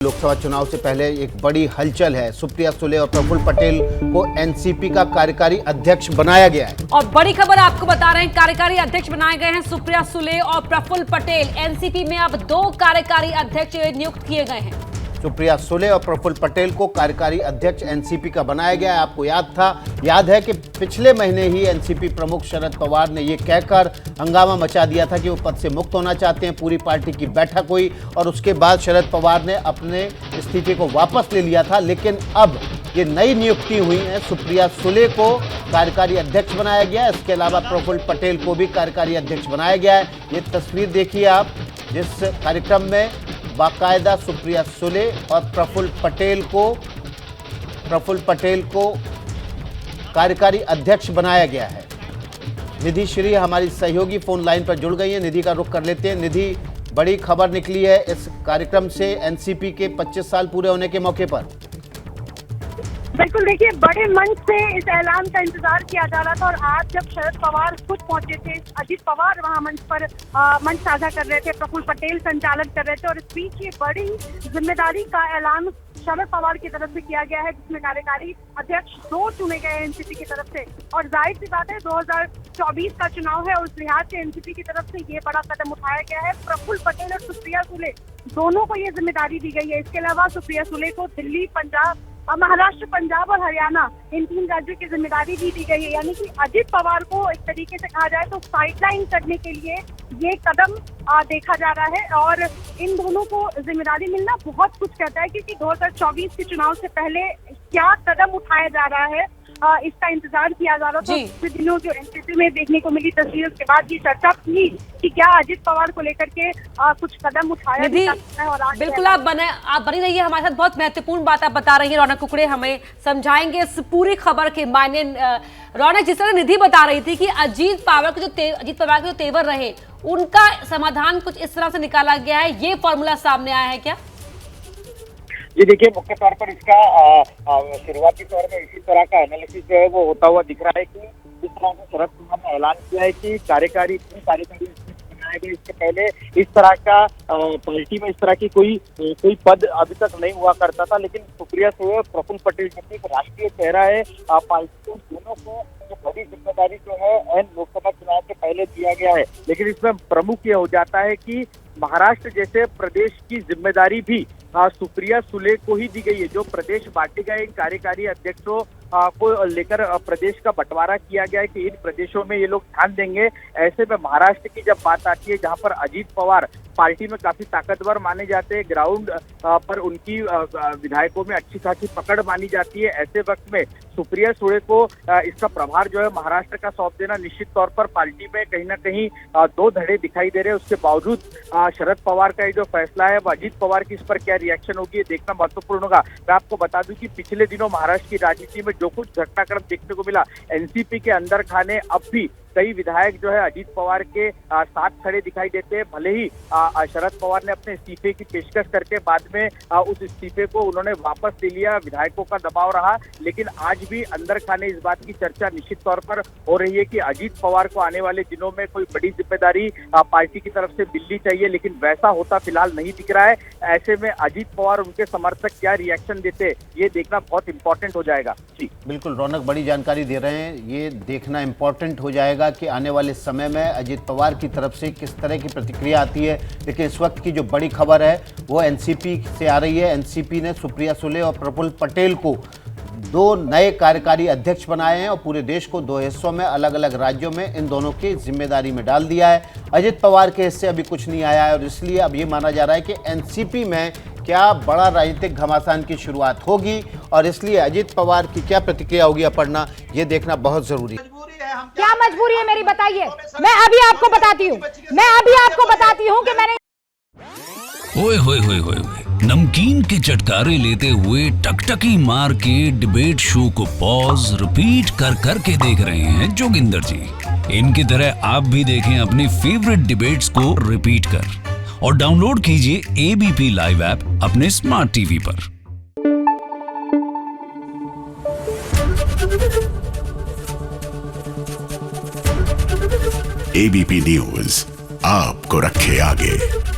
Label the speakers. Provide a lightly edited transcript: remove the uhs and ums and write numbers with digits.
Speaker 1: लोकसभा चुनाव से पहले एक बड़ी हलचल है। सुप्रिया सुले और प्रफुल्ल पटेल को एनसीपी का कार्यकारी अध्यक्ष बनाया गया है।
Speaker 2: और बड़ी खबर आपको बता रहे हैं, कार्यकारी अध्यक्ष बनाए गए हैं सुप्रिया सुले और प्रफुल्ल पटेल। एनसीपी में अब 2 कार्यकारी अध्यक्ष नियुक्त किए गए हैं।
Speaker 1: सुप्रिया सुले और प्रफुल्ल पटेल को कार्यकारी अध्यक्ष एनसीपी का बनाया गया है। आपको याद है कि पिछले महीने ही एनसीपी प्रमुख शरद पवार ने ये कहकर हंगामा मचा दिया था कि वो पद से मुक्त होना चाहते हैं। पूरी पार्टी की बैठक हुई और उसके बाद शरद पवार ने अपने इस्तीफे को वापस ले लिया था। लेकिन अब ये नई नियुक्ति हुई है। सुप्रिया सुले को कार्यकारी अध्यक्ष बनाया गया है। इसके अलावा प्रफुल्ल पटेल को भी कार्यकारी अध्यक्ष बनाया गया है। ये तस्वीर देखिए आप, जिस कार्यक्रम में बाकायदा सुप्रिया सुले और प्रफुल्ल पटेल को कार्यकारी अध्यक्ष बनाया गया है। निधि श्री हमारी सहयोगी फोन लाइन पर जुड़ गई है। निधि का रुख कर लेते हैं। निधि, बड़ी खबर निकली है इस कार्यक्रम से एनसीपी के 25 साल पूरे होने के मौके पर।
Speaker 3: बिल्कुल, देखिए, बड़े मंच से इस ऐलान का इंतजार किया जा रहा था और आज जब शरद पवार खुद पहुंचे थे, अजीत पवार वहां मंच पर मंच साझा कर रहे थे, प्रफुल्ल पटेल संचालन कर रहे थे और इस बीच ये बड़ी जिम्मेदारी का ऐलान शरद पवार की तरफ से किया गया है, जिसमें कार्यकारी अध्यक्ष 2 चुने गए हैं एनसीपी की तरफ से। और जाहिर सी बात है, 2024 का चुनाव है, उस लिहाज से एनसीपी की तरफ से ये बड़ा कदम उठाया गया है। प्रफुल्ल पटेल और सुप्रिया सुले दोनों को ये जिम्मेदारी दी गई है। इसके अलावा सुप्रिया सुले को दिल्ली, महाराष्ट्र, पंजाब और हरियाणा, इन 3 राज्यों की जिम्मेदारी दी गई है। यानी कि अजीत पवार को एक तरीके से कहा जाए तो साइडलाइन करने के लिए ये कदम देखा जा रहा है। और इन दोनों को जिम्मेदारी मिलना बहुत कुछ कहता है, क्योंकि 2024 के चुनाव से पहले क्या कदम उठाया जा रहा है, इसका इंतजार किया जा रहा था। तो पिछले दिनों जो एनसीपी में देखने को मिली तस्वीर, उसके बाद ये चर्चा थी कि क्या अजीत पवार को लेकर के कुछ कदम उठाया जा सकता है। और
Speaker 2: बिल्कुल आप बनी रहिए हमारे साथ। बहुत महत्वपूर्ण बात आप बता रही है। रौनक कुकड़े हमें समझाएंगे इस पूरी खबर के मायने। रौनक, जिस तरह निधि बता रही थी कि अजीत पवार के जो तेवर रहे, उनका समाधान कुछ इस तरह से निकाला गया है, ये फॉर्मूला सामने आया है क्या?
Speaker 4: ये देखिए, मुख्य तौर पर इसका शुरुआती तौर में इसी तरह का एनालिसिस जो है वो होता हुआ दिख रहा है कि जिस तरह से शरद पवार ने ऐलान किया है कि कार्यकारी बनाए गए, इसके पहले इस तरह का पार्टी में इस तरह की कोई पद अभी तक नहीं हुआ करता था। लेकिन सुप्रिया सुले, प्रफुल्ल पटेल जो एक राष्ट्रीय चेहरा है पार्टी को, दोनों को बड़ी जिम्मेदारी जो है लोकसभा चुनाव से पहले दिया गया है। लेकिन इसमें प्रमुख ये हो जाता है कि महाराष्ट्र जैसे प्रदेश की जिम्मेदारी भी सुप्रिया सुले को ही दी गई है। जो प्रदेश बांटे गए इन कार्यकारी अध्यक्षों को लेकर प्रदेश का बंटवारा किया गया है कि इन प्रदेशों में ये लोग ध्यान देंगे। ऐसे में महाराष्ट्र की जब बात आती है, जहां पर अजीत पवार पार्टी में काफी ताकतवर माने जाते हैं, ग्राउंड पर उनकी विधायकों में अच्छी खासी पकड़ मानी जाती है, ऐसे वक्त में सुप्रिया सुले को इसका प्रभार जो है महाराष्ट्र का सौंप देना निश्चित तौर पर पार्टी में कहीं ना कहीं 2 धड़े दिखाई दे रहे हैं। उसके बावजूद शरद पवार का ये जो फैसला है, वो अजीत पवार की इस पर क्या रिएक्शन होगी, ये देखना महत्वपूर्ण होगा। मैं आपको बता दूं कि पिछले दिनों महाराष्ट्र की राजनीति में जो कुछ घटनाक्रम देखने को मिला, एनसीपी के अंदर खाने अब भी कई विधायक जो है अजीत पवार के साथ खड़े दिखाई देते हैं। भले ही शरद पवार ने अपने इस्तीफे की पेशकश करके बाद में उस इस्तीफे को उन्होंने वापस ले लिया, विधायकों का दबाव रहा, लेकिन आज भी अंदर खाने इस बात की चर्चा निश्चित तौर पर हो रही है कि अजीत पवार को आने वाले दिनों में कोई बड़ी जिम्मेदारी पार्टी की तरफ से मिलनी चाहिए, लेकिन वैसा होता फिलहाल नहीं दिख रहा है। ऐसे में अजीत पवार, उनके समर्थक क्या रिएक्शन देते, ये देखना बहुत इंपॉर्टेंट हो जाएगा। जी
Speaker 1: बिल्कुल, रौनक बड़ी जानकारी दे रहे हैं। ये देखना इंपॉर्टेंट हो जाएगा कि आने वाले समय में अजीत पवार की तरफ से किस तरह की प्रतिक्रिया आती है। लेकिन इस वक्त की जो बड़ी खबर है वो एनसीपी से आ रही है। एनसीपी ने सुप्रिया सुले और प्रफुल्ल पटेल को 2 नए कार्यकारी अध्यक्ष बनाए हैं और पूरे देश को 2 हिस्सों में, अलग अलग राज्यों में इन दोनों की जिम्मेदारी में डाल दिया है। अजीत पवार के हिस्से अभी कुछ नहीं आया है और इसलिए अब ये माना जा रहा है कि एनसीपी में क्या बड़ा राजनीतिक घमासान की शुरुआत होगी और इसलिए अजीत पवार की क्या प्रतिक्रिया होगी, अपर्णा, ये देखना बहुत जरूरी है।
Speaker 5: क्या मजबूरी है मेरी, बताइए। मैं अभी आपको बताती हूँ कि मैंने
Speaker 6: ओए होए होए होए नमकीन के चटकारे लेते हुए टकटकी मार के डिबेट शो को पॉज रिपीट कर करके देख रहे हैं जोगिंदर जी। इनकी तरह आप भी देखें अपनी फेवरेट डिबेट्स को रिपीट कर और डाउनलोड कीजिए एबीपी लाइव ऐप अपने स्मार्ट टीवी पर।
Speaker 7: एबीपी न्यूज आपको रखे आगे।